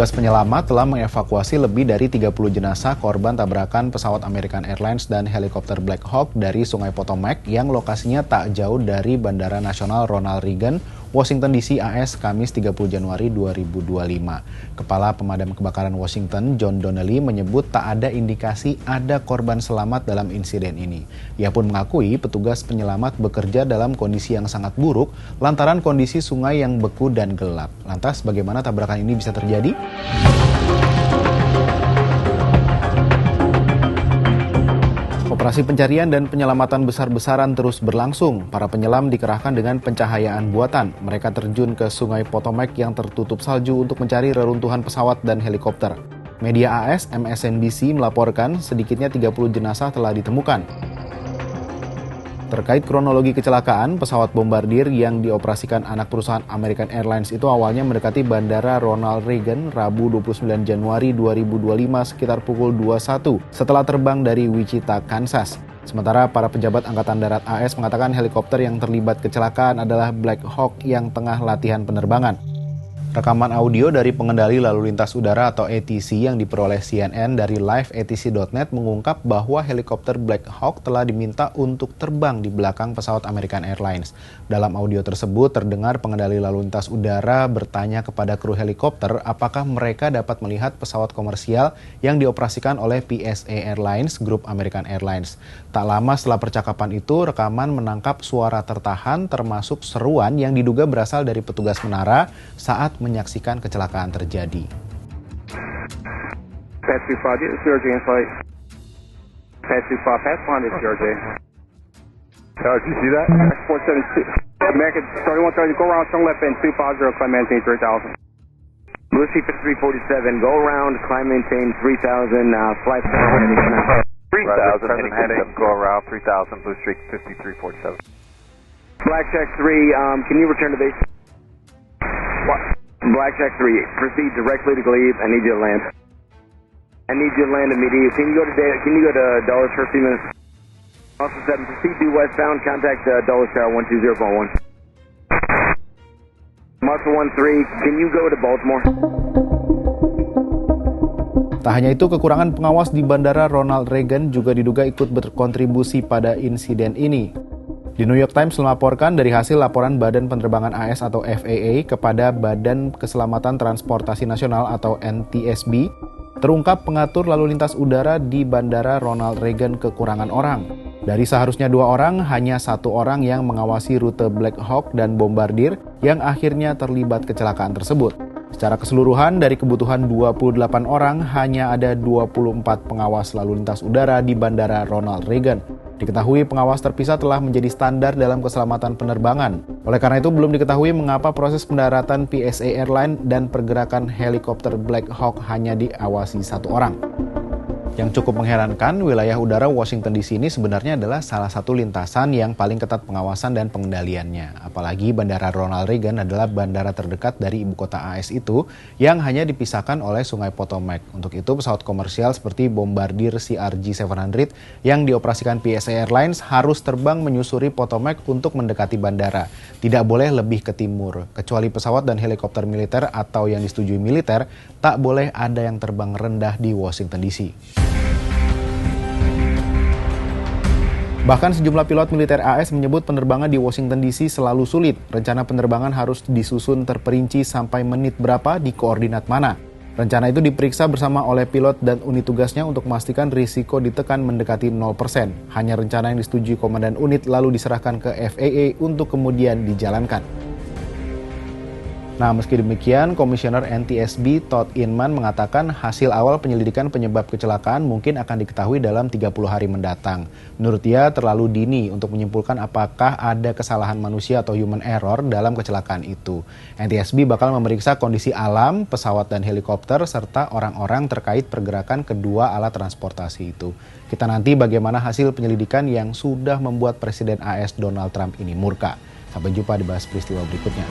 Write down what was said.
Petugas penyelamat telah mengevakuasi lebih dari 30 jenazah korban tabrakan pesawat American Airlines dan helikopter Black Hawk dari Sungai Potomac yang lokasinya tak jauh dari Bandara Nasional Ronald Reagan, Washington DC AS, Kamis 30 Januari 2025. Kepala Pemadam Kebakaran Washington, John Donnelly, menyebut tak ada indikasi ada korban selamat dalam insiden ini. Ia pun mengakui petugas penyelamat bekerja dalam kondisi yang sangat buruk lantaran kondisi sungai yang beku dan gelap. Lantas bagaimana tabrakan ini bisa terjadi? Operasi pencarian dan penyelamatan besar-besaran terus berlangsung. Para penyelam dikerahkan dengan pencahayaan buatan. Mereka terjun ke Sungai Potomac yang tertutup salju untuk mencari reruntuhan pesawat dan helikopter. Media AS MSNBC melaporkan sedikitnya 30 jenazah telah ditemukan. Terkait kronologi kecelakaan, pesawat bombardir yang dioperasikan anak perusahaan American Airlines itu awalnya mendekati Bandara Ronald Reagan Rabu 29 Januari 2025 sekitar pukul 21 setelah terbang dari Wichita, Kansas. Sementara para pejabat Angkatan Darat AS mengatakan helikopter yang terlibat kecelakaan adalah Black Hawk yang tengah latihan penerbangan. Rekaman audio dari pengendali lalu lintas udara atau ATC yang diperoleh CNN dari liveatc.net mengungkap bahwa helikopter Black Hawk telah diminta untuk terbang di belakang pesawat American Airlines. Dalam audio tersebut terdengar pengendali lalu lintas udara bertanya kepada kru helikopter apakah mereka dapat melihat pesawat komersial yang dioperasikan oleh PSA Airlines, grup American Airlines. Tak lama setelah percakapan itu, rekaman menangkap suara tertahan termasuk seruan yang diduga berasal dari petugas menara saat menyaksikan kecelakaan terjadi. Pass 25, this is CRJ in flight. Pass 25, pass one, this is CRJ. Did you see that? 472. American 3130, go around, turn left end 250, climb maintain 3000. Blue Sea 5347, go around, climb maintain 3000, flight 3000, heading, go around 3000, Blue Streak 5347. Blackjack 3, can you return to base? What? Blackjack 3, proceed directly to Glebe. I need you to land. I need you to land immediately. Can you go to Dulles for a few minutes? Muscle 7, proceed due westbound. Contact Dulles Tower 120.1. Muscle 13, can you go to Baltimore? Tak hanya itu, kekurangan pengawas di Bandara Ronald Reagan juga diduga ikut berkontribusi pada insiden ini. The New York Times melaporkan dari hasil laporan Badan Penerbangan AS atau FAA kepada Badan Keselamatan Transportasi Nasional atau NTSB, terungkap pengatur lalu lintas udara di Bandara Ronald Reagan kekurangan orang. Dari seharusnya 2 orang, hanya 1 orang yang mengawasi rute Black Hawk dan bombardir yang akhirnya terlibat kecelakaan tersebut. Secara keseluruhan, dari kebutuhan 28 orang, hanya ada 24 pengawas lalu lintas udara di Bandara Ronald Reagan. Diketahui pengawas terpisah telah menjadi standar dalam keselamatan penerbangan. Oleh karena itu belum diketahui mengapa proses pendaratan PSA Airlines dan pergerakan helikopter Black Hawk hanya diawasi 1 orang. Yang cukup mengherankan, wilayah udara Washington DC ini sebenarnya adalah salah satu lintasan yang paling ketat pengawasan dan pengendaliannya. Apalagi Bandara Ronald Reagan adalah bandara terdekat dari ibu kota AS itu yang hanya dipisahkan oleh Sungai Potomac. Untuk itu pesawat komersial seperti bombardir CRJ-700 yang dioperasikan PSA Airlines harus terbang menyusuri Potomac untuk mendekati bandara. Tidak boleh lebih ke timur, kecuali pesawat dan helikopter militer atau yang disetujui militer, tak boleh ada yang terbang rendah di Washington DC. Bahkan sejumlah pilot militer AS menyebut penerbangan di Washington DC selalu sulit. Rencana penerbangan harus disusun terperinci sampai menit berapa di koordinat mana. Rencana itu diperiksa bersama oleh pilot dan unit tugasnya untuk memastikan risiko ditekan mendekati 0%. Hanya rencana yang disetujui komandan unit lalu diserahkan ke FAA untuk kemudian dijalankan. Nah, meski demikian, Komisioner NTSB Todd Inman mengatakan hasil awal penyelidikan penyebab kecelakaan mungkin akan diketahui dalam 30 hari mendatang. Menurut dia, terlalu dini untuk menyimpulkan apakah ada kesalahan manusia atau human error dalam kecelakaan itu. NTSB bakal memeriksa kondisi alam, pesawat dan helikopter, serta orang-orang terkait pergerakan kedua alat transportasi itu. Kita nanti bagaimana hasil penyelidikan yang sudah membuat Presiden AS Donald Trump ini murka. Sampai jumpa di Bahas Peristiwa berikutnya.